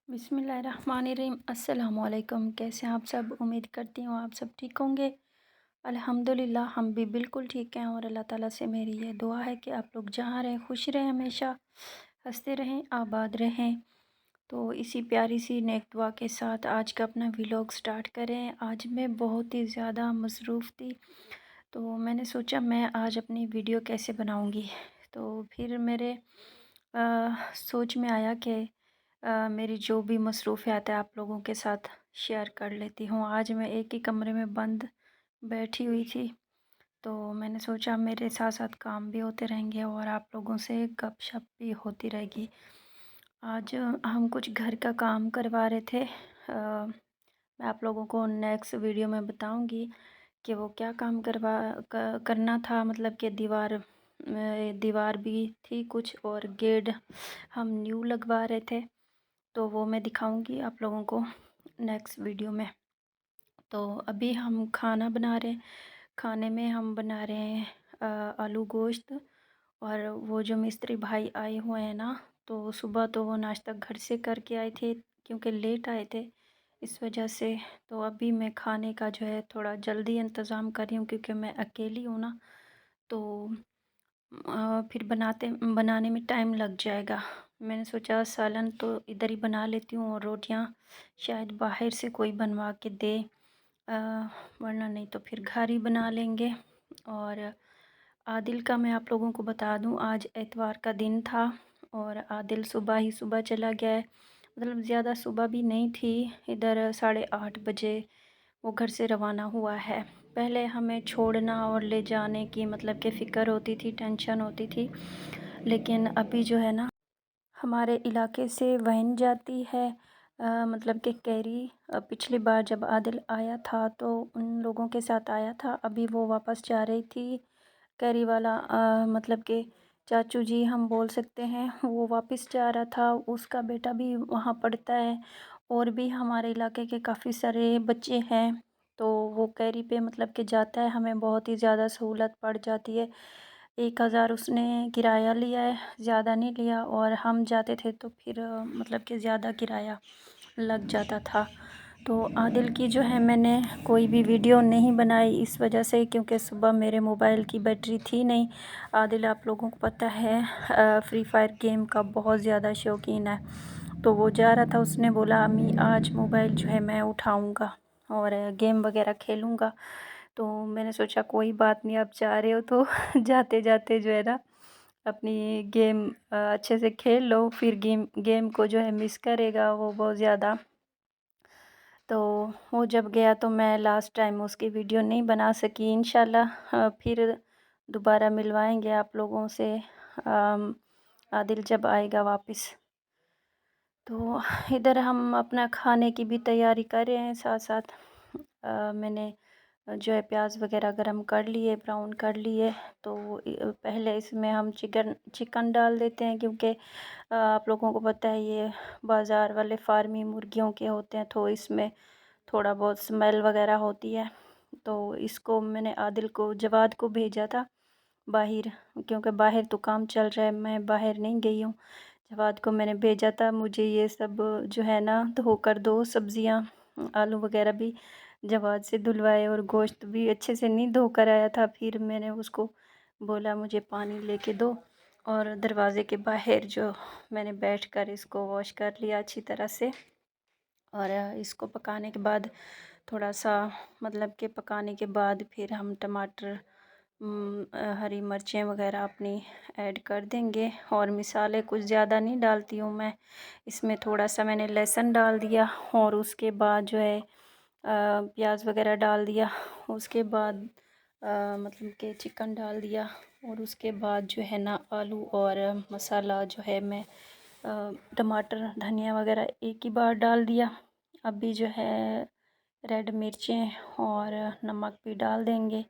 बिस्मिल्लाहिर्रहमानिर्रहीम। अस्सलामुअलैकुम। कैसे हैं आप सब? उम्मीद करती हूँ आप सब ठीक होंगे। अल्हम्दुलिल्लाह हम भी बिल्कुल ठीक हैं और अल्लाह ताला से मेरी ये दुआ है कि आप लोग जहाँ रहें खुश रहें, हमेशा हंसते रहें, आबाद रहें। तो इसी प्यारी सी नेक दुआ के साथ आज का अपना व्लॉग स्टार्ट करें। आज मैं बहुत ही ज़्यादा मसरूफ़ थी, तो मैंने सोचा मैं आज अपनी वीडियो कैसे बनाऊँगी। तो फिर मेरे सोच में आया कि मेरी जो भी मसरूफ़ियत है आप लोगों के साथ शेयर कर लेती हूँ। आज मैं एक ही कमरे में बंद बैठी हुई थी, तो मैंने सोचा मेरे साथ साथ काम भी होते रहेंगे और आप लोगों से गपशप भी होती रहेगी। आज हम कुछ घर का काम करवा रहे थे। मैं आप लोगों को नेक्स्ट वीडियो में बताऊंगी कि वो क्या काम करना था। मतलब कि दीवार भी थी कुछ और गेट हम न्यू लगवा रहे थे, तो वो मैं दिखाऊंगी आप लोगों को नेक्स्ट वीडियो में। तो अभी हम खाना बना रहे हैं। खाने में हम बना रहे हैं आलू गोश्त। और वो जो मिस्त्री भाई आए हुए हैं ना, तो सुबह तो वो नाश्ता घर से करके आए थे क्योंकि लेट आए थे, इस वजह से। तो अभी मैं खाने का जो है थोड़ा जल्दी इंतज़ाम कर रही हूँ क्योंकि मैं अकेली हूँ ना, तो फिर बनाने में टाइम लग जाएगा। मैंने सोचा सालन तो इधर ही बना लेती हूँ और रोटियाँ शायद बाहर से कोई बनवा के दे, अ, वरना नहीं तो फिर घर ही बना लेंगे। और आदिल का मैं आप लोगों को बता दूं, आज एतवार का दिन था और आदिल सुबह ही सुबह चला गया है। मतलब ज़्यादा सुबह भी नहीं थी, इधर 8:30 बजे वो घर से रवाना हुआ है। पहले हमें छोड़ना और ले जाने की मतलब कि फ़िक्र होती थी, टेंशन होती थी, लेकिन अभी जो है ना हमारे इलाके से वैन जाती है। मतलब कि कैरी पिछली बार जब आदिल आया था तो उन लोगों के साथ आया था, अभी वो वापस जा रही थी। कैरी वाला मतलब कि चाचू जी हम बोल सकते हैं, वो वापस जा रहा था, उसका बेटा भी वहाँ पढ़ता है और भी हमारे इलाके के काफ़ी सारे बच्चे हैं। तो वो कैरी पे मतलब कि जाता है, हमें बहुत ही ज़्यादा सहूलत पड़ जाती है। 1,000 उसने किराया लिया है, ज़्यादा नहीं लिया, और हम जाते थे तो फिर मतलब कि ज़्यादा किराया लग जाता था। तो आदिल की जो है मैंने कोई भी वीडियो नहीं बनाई इस वजह से क्योंकि सुबह मेरे मोबाइल की बैटरी थी नहीं। आदिल आप लोगों को पता है फ्री फायर गेम का बहुत ज़्यादा शौकीन है, तो वो जा रहा था, उसने बोला अम्मी आज मोबाइल जो है मैं उठाऊँगा और गेम वगैरह खेलूँगा। तो मैंने सोचा कोई बात नहीं, आप जा रहे हो तो जाते जाते जो है ना अपनी गेम अच्छे से खेल लो, फिर गेम गेम को जो है मिस करेगा वो बहुत ज़्यादा। तो वो जब गया तो मैं लास्ट टाइम उसकी वीडियो नहीं बना सकी। इंशाल्लाह फिर दोबारा मिलवाएंगे आप लोगों से आदिल जब आएगा वापस। तो इधर हम अपना खाने की भी तैयारी कर रहे हैं, साथ साथ मैंने जो है प्याज वगैरह गरम कर लिए, ब्राउन कर लिए। तो पहले इसमें हम चिकन डाल देते हैं क्योंकि आप लोगों को पता है ये बाज़ार वाले फार्मी मुर्गियों के होते हैं, तो इसमें थोड़ा बहुत स्मेल वगैरह होती है। तो इसको मैंने आदिल को जवाद को भेजा था बाहर, क्योंकि बाहर तो काम चल रहा है, मैं बाहर नहीं गई हूँ। जवाद को मैंने भेजा था मुझे ये सब जो है ना धो कर दो, सब्ज़ियाँ आलू वगैरह भी जवाद से धुलवाए और गोश्त भी अच्छे से नहीं धो कर आया था। फिर मैंने उसको बोला मुझे पानी लेके दो, और दरवाज़े के बाहर जो मैंने बैठकर इसको वॉश कर लिया अच्छी तरह से। और इसको पकाने के बाद थोड़ा सा मतलब कि पकाने के बाद फिर हम टमाटर हरी मिर्चें वगैरह अपनी ऐड कर देंगे। और मसाले कुछ ज़्यादा नहीं डालती हूँ मैं, इसमें थोड़ा सा मैंने लहसुन डाल दिया और उसके बाद जो है प्याज वगैरह डाल दिया। उसके बाद मतलब कि चिकन डाल दिया और उसके बाद जो है ना आलू और मसाला जो है मैं टमाटर धनिया वगैरह एक ही बार डाल दिया। अभी जो है रेड मिर्चें और नमक भी डाल देंगे।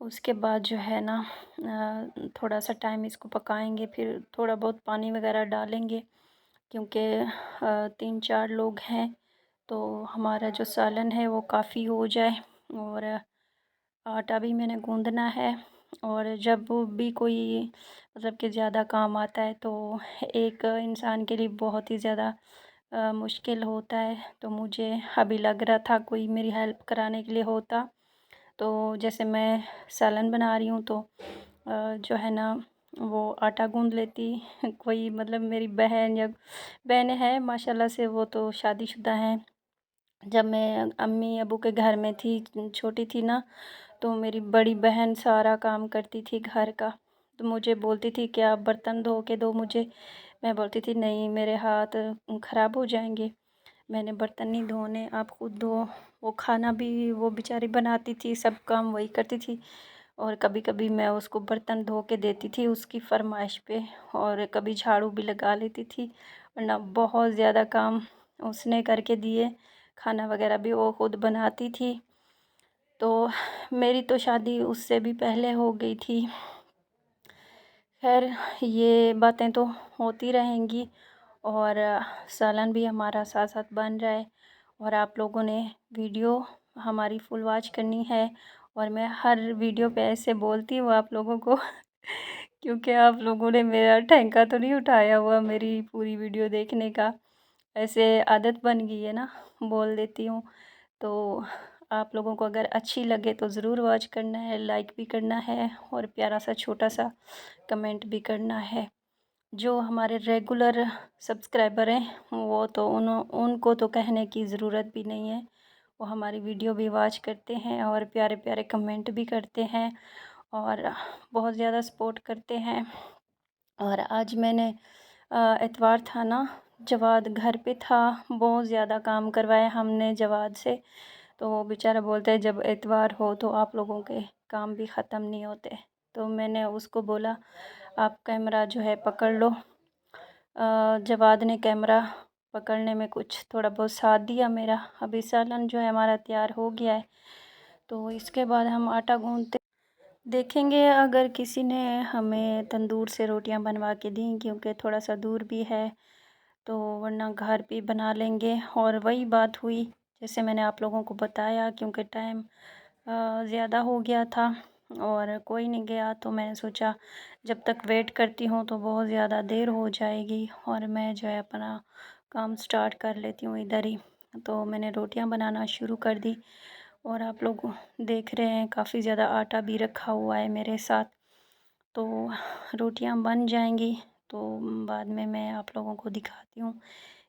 उसके बाद जो है ना थोड़ा सा टाइम इसको पकाएंगे, फिर थोड़ा बहुत पानी वगैरह डालेंगे क्योंकि 3-4 लोग हैं, तो हमारा जो सालन है वो काफ़ी हो जाए। और आटा भी मैंने गूँदना है, और जब भी कोई मतलब कि ज़्यादा काम आता है तो एक इंसान के लिए बहुत ही ज़्यादा मुश्किल होता है। तो मुझे अभी लग रहा था कोई मेरी हेल्प कराने के लिए होता। तो जैसे मैं सालन बना रही हूँ तो जो है ना वो आटा गूँध लेती कोई, मतलब मेरी बहन या बहनें हैं माशाल्लाह से, वो तो शादीशुदा हैं। जब मैं अम्मी अबू के घर में थी, छोटी थी ना, तो मेरी बड़ी बहन सारा काम करती थी घर का। तो मुझे बोलती थी कि आप बर्तन धो के दो मुझे। मैं बोलती थी नहीं, मेरे हाथ ख़राब हो जाएंगे, मैंने बर्तन नहीं धोने, आप खुद धो। वो खाना भी वो बेचारी बनाती थी, सब काम वही करती थी। और कभी कभी मैं उसको बर्तन धो के देती थी उसकी फरमाइश पे, और कभी झाड़ू भी लगा लेती थी। वरना बहुत ज़्यादा काम उसने करके दिए। खाना वगैरह भी वो खुद बनाती थी। तो मेरी तो शादी उससे भी पहले हो गई थी। खैर, ये बातें तो होती रहेंगी। और सालन भी हमारा साथ साथ बन रहा है। और आप लोगों ने वीडियो हमारी फुल वॉच करनी है। और मैं हर वीडियो पे ऐसे बोलती हूँ आप लोगों को क्योंकि आप लोगों ने मेरा ठेंका तो नहीं उठाया हुआ मेरी पूरी वीडियो देखने का। ऐसे आदत बन गई है ना, बोल देती हूँ। तो आप लोगों को अगर अच्छी लगे तो ज़रूर वॉच करना है, लाइक भी करना है और प्यारा सा छोटा सा कमेंट भी करना है। जो हमारे रेगुलर सब्सक्राइबर हैं वो तो उनको तो कहने की ज़रूरत भी नहीं है। वो हमारी वीडियो भी वॉच करते हैं और प्यारे प्यारे कमेंट भी करते हैं और बहुत ज़्यादा सपोर्ट करते हैं। और आज मैंने इतवार था ना, जवाद घर पे था, बहुत ज़्यादा काम करवाया हमने जवाद से। तो वो बेचारा बोलता है जब इतवार हो तो आप लोगों के काम भी ख़त्म नहीं होते। तो मैंने उसको बोला आप कैमरा जो है पकड़ लो। जवाद ने कैमरा पकड़ने में कुछ थोड़ा बहुत साथ दिया मेरा। अभी सालन जो है हमारा तैयार हो गया है। तो इसके बाद हम आटा गूँथते देखेंगे अगर किसी ने हमें तंदूर से रोटियां बनवा के दी, क्योंकि थोड़ा सा दूर भी है। तो वरना घर पे बना लेंगे। और वही बात हुई जैसे मैंने आप लोगों को बताया, क्योंकि टाइम ज़्यादा हो गया था और कोई नहीं गया। तो मैंने सोचा जब तक वेट करती हूँ तो बहुत ज़्यादा देर हो जाएगी और मैं जो है अपना काम स्टार्ट कर लेती हूँ इधर ही। तो मैंने रोटियां बनाना शुरू कर दी और आप लोग देख रहे हैं काफ़ी ज़्यादा आटा भी रखा हुआ है मेरे साथ। तो रोटियां बन जाएंगी तो बाद में मैं आप लोगों को दिखाती हूँ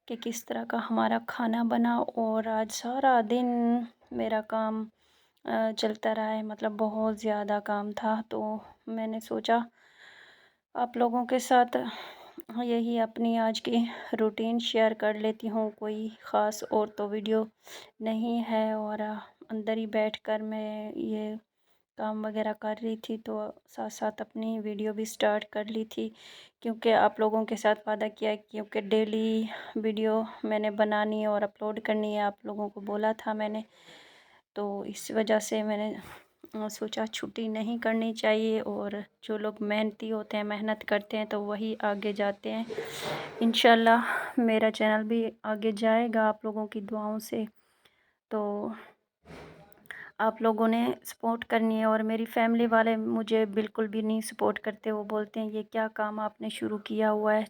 कि किस तरह का हमारा खाना बना। और आज सारा दिन मेरा काम चलता रहा है, मतलब बहुत ज़्यादा काम था। तो मैंने सोचा आप लोगों के साथ यही अपनी आज की रूटीन शेयर कर लेती हूँ। कोई ख़ास और तो वीडियो नहीं है और अंदर ही बैठकर मैं ये काम वगैरह कर रही थी। तो साथ साथ अपनी वीडियो भी स्टार्ट कर ली थी, क्योंकि आप लोगों के साथ वादा किया है क्योंकि डेली वीडियो मैंने बनानी है और अपलोड करनी है, आप लोगों को बोला था मैंने। तो इस वजह से मैंने सोचा छुट्टी नहीं करनी चाहिए। और जो लोग मेहनती होते हैं, मेहनत करते हैं, तो वही आगे जाते हैं। इंशाल्लाह मेरा चैनल भी आगे जाएगा आप लोगों की दुआओं से। तो आप लोगों ने सपोर्ट करनी है। और मेरी फैमिली वाले मुझे बिल्कुल भी नहीं सपोर्ट करते। वो बोलते हैं ये क्या काम आपने शुरू किया हुआ है,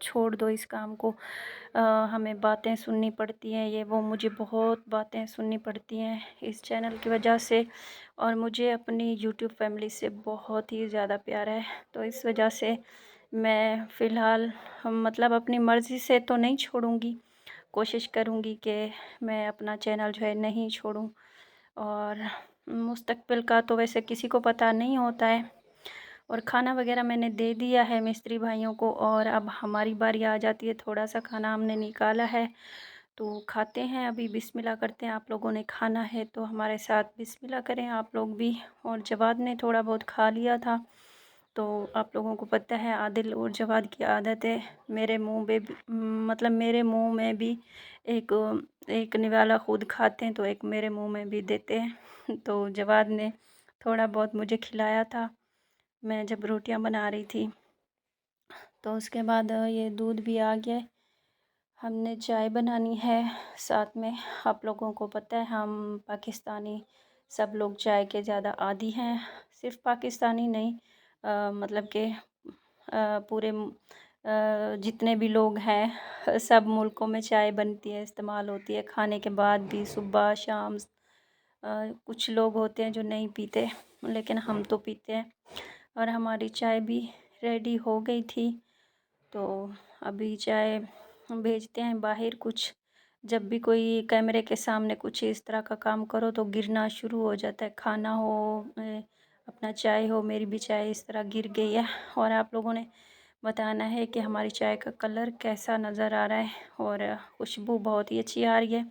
छोड़ दो इस काम को। हमें बातें सुननी पड़ती हैं, ये वो, मुझे बहुत बातें सुननी पड़ती हैं इस चैनल की वजह से। और मुझे अपनी यूट्यूब फैमिली से बहुत ही ज़्यादा प्यार है। तो इस वजह से मैं फ़िलहाल मतलब अपनी मर्ज़ी से तो नहीं छोड़ूंगी, कोशिश करूंगी कि मैं अपना चैनल जो है नहीं छोड़ूं। और मुस्तकबिल का तो वैसे किसी को पता नहीं होता है। और खाना वगैरह मैंने दे दिया है मिस्त्री भाइयों को और अब हमारी बारी आ जाती है। थोड़ा सा खाना हमने निकाला है तो खाते हैं, अभी बिस्मिल्लाह करते हैं। आप लोगों ने खाना है तो हमारे साथ बिस्मिल्लाह करें आप लोग भी। और जवाद ने थोड़ा बहुत खा लिया था। तो आप लोगों को पता है आदिल और जवाद की आदत है, मेरे मुंह में भी, मतलब मेरे मुंह में भी एक एक निवाला खुद खाते हैं तो एक मेरे मुंह में भी देते हैं। तो जवाद ने थोड़ा बहुत मुझे खिलाया था मैं जब रोटियां बना रही थी। तो उसके बाद ये दूध भी आ गया, हमने चाय बनानी है साथ में। आप लोगों को पता है हम पाकिस्तानी सब लोग चाय के ज़्यादा आदी हैं। सिर्फ पाकिस्तानी नहीं, मतलब कि पूरे जितने भी लोग हैं सब मुल्कों में चाय बनती है, इस्तेमाल होती है खाने के बाद भी, सुबह शाम। कुछ लोग होते हैं जो नहीं पीते, लेकिन हम तो पीते हैं। और हमारी चाय भी रेडी हो गई थी, तो अभी चाय हम भेजते हैं बाहर। कुछ जब भी कोई कैमरे के सामने कुछ इस तरह का काम करो तो गिरना शुरू हो जाता है, खाना हो अपना चाय हो। मेरी भी चाय इस तरह गिर गई है, और आप लोगों ने बताना है कि हमारी चाय का कलर कैसा नज़र आ रहा है, और खुशबू बहुत ही अच्छी आ रही है।